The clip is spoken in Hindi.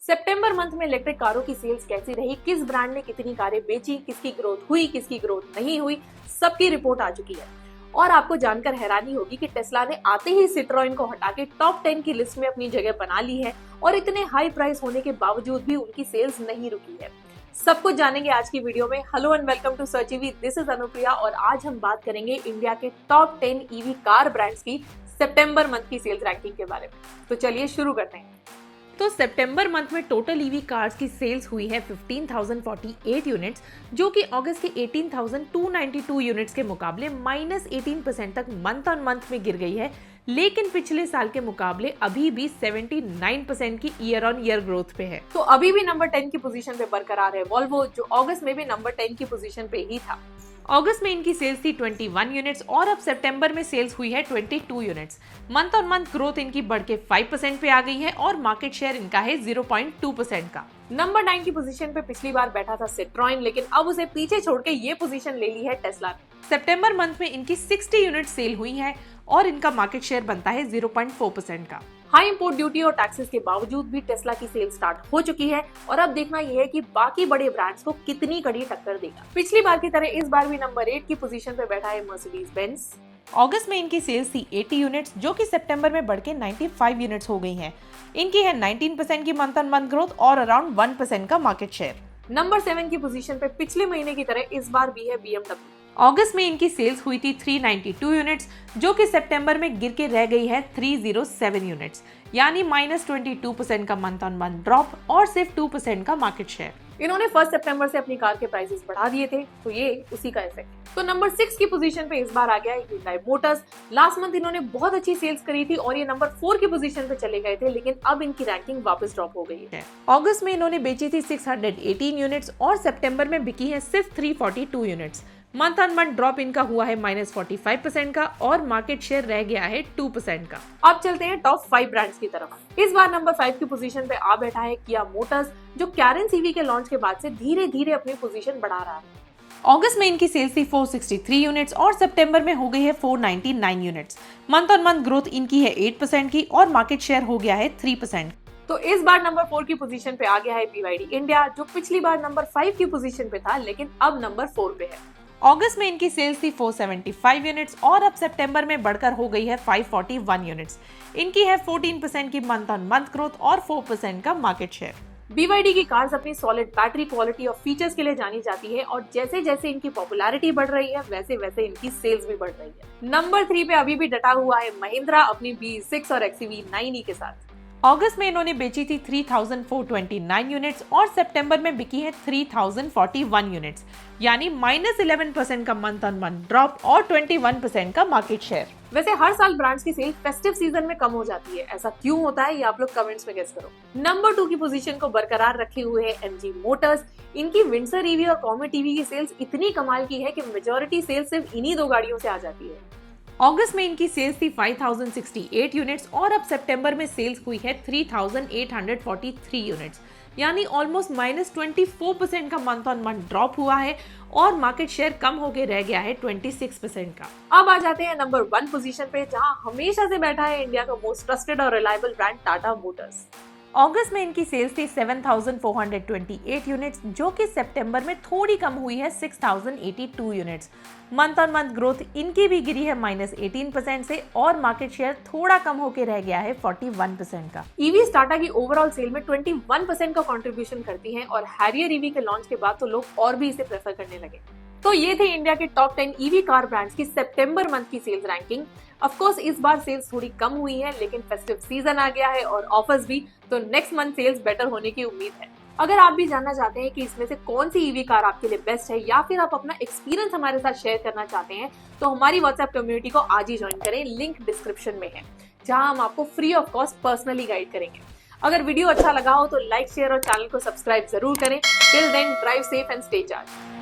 सितंबर मंथ में इलेक्ट्रिक कारों की सेल्स कैसी रही, किस ब्रांड ने कितनी कारें बेची, किसकी ग्रोथ हुई, किसकी ग्रोथ नहीं हुई, सबकी रिपोर्ट आ चुकी है। और आपको जानकर हैरानी होगी कि टेस्ला ने आते ही सिट्रोइन को हटा के टॉप 10 की लिस्ट में अपनी जगह बना ली है और इतने हाई प्राइस होने के बावजूद भी उनकी सेल्स नहीं रुकी है। सब कुछ जानेंगे आज की वीडियो में। Hello and welcome to search EV, this is Anupriya और आज हम बात करेंगे इंडिया के टॉप 10 ईवी कार ब्रांड्स की सितंबर मंथ की सेल्स रैंकिंग के बारे में। तो चलिए शुरू करते हैं। तो सितंबर मंथ में टोटल ईवी कार्स की सेल्स हुई है 15,048 यूनिट्स, जो कि अगस्त के 18,292 यूनिट्स के मुकाबले -18% तक मंथ ऑन मंथ में गिर गई है। लेकिन पिछले साल के मुकाबले अभी भी 79% की ईयर ऑन ईयर ग्रोथ पे है। तो अभी भी नंबर 10 की पोजीशन पे बरकरार है वॉल्वो, जो अगस्त में भी नंबर 10 की पोजीशन पे ही था। अगस्त में इनकी सेल्स थी 21 यूनिट्स और अब सितंबर में सेल्स हुई है 22 units. Month on month growth इनकी बढ़ के 5% पे आ गई है और मार्केट शेयर इनका है 0.2% का। नंबर 9 की पोजीशन पे पिछली बार बैठा था सिट्रोइन, लेकिन अब उसे पीछे छोड़ के ये पोजीशन ले ली है टेस्ला ने। सितंबर मंथ में इनकी 60 यूनिट सेल हुई है और इनका मार्केट शेयर बनता है 0.4% का। हाई इंपोर्ट ड्यूटी और टैक्सेस के बावजूद भी टेस्ला की सेल स्टार्ट हो चुकी है और अब देखना यह है कि बाकी बड़े ब्रांड्स को कितनी कड़ी टक्कर देगा। पिछली बार की तरह इस बार भी नंबर 8 की पोजीशन पे बैठा है मर्सिडीज बेंज। अगस्त में इनकी सेल्स थी 80 यूनिट्स, जो कि सितंबर में बढ़ के 95 यूनिट्स हो गई हैं। इनकी है 19% की मंथ ऑन मंथ ग्रोथ और अराउंड 1% का मार्केट शेयर। नंबर 7 की पोजीशन पे पिछले महीने की तरह इस बार भी है BMW। अगस्त में इनकी सेल्स हुई थी 392 यूनिट्स, जो कि सितंबर में गिर के रह गई है 307 यूनिट्स, यानी -22% का मंथ ऑन मंथ ड्रॉप और सिर्फ 2% का मार्केट शेयर। इन्होंने 1 सितंबर से अपनी कार के प्राइसेस बढ़ा दिए थे, तो ये उसी का इफेक्ट। तो नंबर 6 की पोजीशन पे इस बार आ गया है Hyundai मोटर्स। लास्ट मंथ इन्होंने बहुत अच्छी सेल्स करी थी और ये नंबर 4 की पोजीशन पे चले गए थे, लेकिन अब इनकी रैंकिंग वापस ड्रॉप हो गई है। अगस्त में इन्होंने बेची थी 618 यूनिट्स और सितंबर में बिकी है सिर्फ 342 units. Month on month drop इनका हुआ है -45% का और मार्केट शेयर रह गया है 2% का। अब चलते हैं टॉप 5 ब्रांड्स की तरफ। इस बार नंबर 5 की पोजीशन पे आ बैठा है किया मोटर्स, जो कैरेन सीवी के लॉन्च के बाद से धीरे धीरे अपनी पोजीशन बढ़ा रहा है। अगस्त में इनकी सेल्स थी 463 यूनिट्स और सितंबर में हो गई है 499 units. Month on month growth इनकी है 8% की और मार्केट शेयर हो गया है 3%। तो इस बार नंबर 4 की पोजीशन पे आ गया है BYD इंडिया, जो पिछली बार नंबर 5 की पोजीशन पे था, लेकिन अब नंबर 4 पे है। अगस्त में इनकी सेल्स थी 475 यूनिट्स और अब सितंबर में बढ़कर हो गई है 541 यूनिट्स। इनकी है 14% की मंथ ऑन मंथ ग्रोथ और 4% का मार्केट शेयर। BYD की कार्स अपनी सॉलिड बैटरी क्वालिटी और फीचर्स के लिए जानी जाती है और जैसे जैसे इनकी पॉपुलैरिटी बढ़ रही है वैसे वैसे इनकी सेल्स भी बढ़ रही है। नंबर 3 पे अभी भी डटा हुआ है महिंद्रा अपनी BE6 और XUV9e के साथ। अगस्त में इन्होंने बेची थी 3,429 यूनिट्स और सितंबर में बिकी है 3,041 यूनिट्स, यानी -11% का मंथ ऑन मंथ ड्रॉप और 21% का मार्केट शेयर। वैसे हर साल ब्रांड्स की सेल फेस्टिव सीजन में कम हो जाती है, ऐसा क्यों होता है ये आप लोग कमेंट्स में गेस करो। नंबर 2 की पोजीशन को बरकरार रखे हुए है MG मोटर्स। इनकी विंडसर ईवी और कॉमेट ईवी की सेल्स इतनी कमाल की है कि मेजॉरिटी सेल्स सिर्फ इन्हीं 2 गाड़ियों से आ जाती है। अगस्त में इनकी सेल्स थी 5,068 यूनिट्स और अब सितंबर में सेल्स हुई है 3,843 यूनिट्स, यानी ऑलमोस्ट -24% का मंथ ऑन मंथ ड्रॉप हुआ है और मार्केट शेयर कम होकर रह गया है 26% का। अब आ जाते हैं नंबर 1 पोजीशन पे, जहां हमेशा से बैठा है इंडिया का मोस्ट ट्रस्टेड और रिलायबल ब्रांड टाटा मोटर्स। अगस्त में इनकी सेल्स थी 7,428 यूनिट्स, जो कि सितंबर में थोड़ी कम हुई है 6,082 units. Month on month growth इनकी भी गिरी है -18% से और मार्केट शेयर थोड़ा कम होकर रह गया है 41% का। ईवी टाटा की ओवरऑल सेल में 21% का कंट्रीब्यूशन करती है और हैरियर ईवी के लॉन्च के बाद तो लोग और भी इसे प्रेफर करने लगे। तो ये थे इंडिया के टॉप 10 ईवी कार ब्रांड्स की सितंबर मंथ की सेल्स रैंकिंग। ऑफ कोर्स इस बार सेल्स थोड़ी कम हुई है, लेकिन फेस्टिव सीजन आ गया है और ऑफर्स भी, तो नेक्स्ट मंथ सेल्स बेटर होने की उम्मीद है। अगर आप भी जानना चाहते हैं कि इसमें से कौन सी ईवी कार आपके लिए बेस्ट है या फिर आप अपना एक्सपीरियंस हमारे साथ शेयर करना चाहते हैं, तो हमारी व्हाट्सएप कम्युनिटी को आज ही ज्वाइन करें, लिंक डिस्क्रिप्शन में है, जहां हम आपको free of cost personally guide करेंगे। अगर वीडियो अच्छा लगा हो तो लाइक, शेयर और चैनल को सब्सक्राइब जरूर करें। Till then drive safe and stay charge.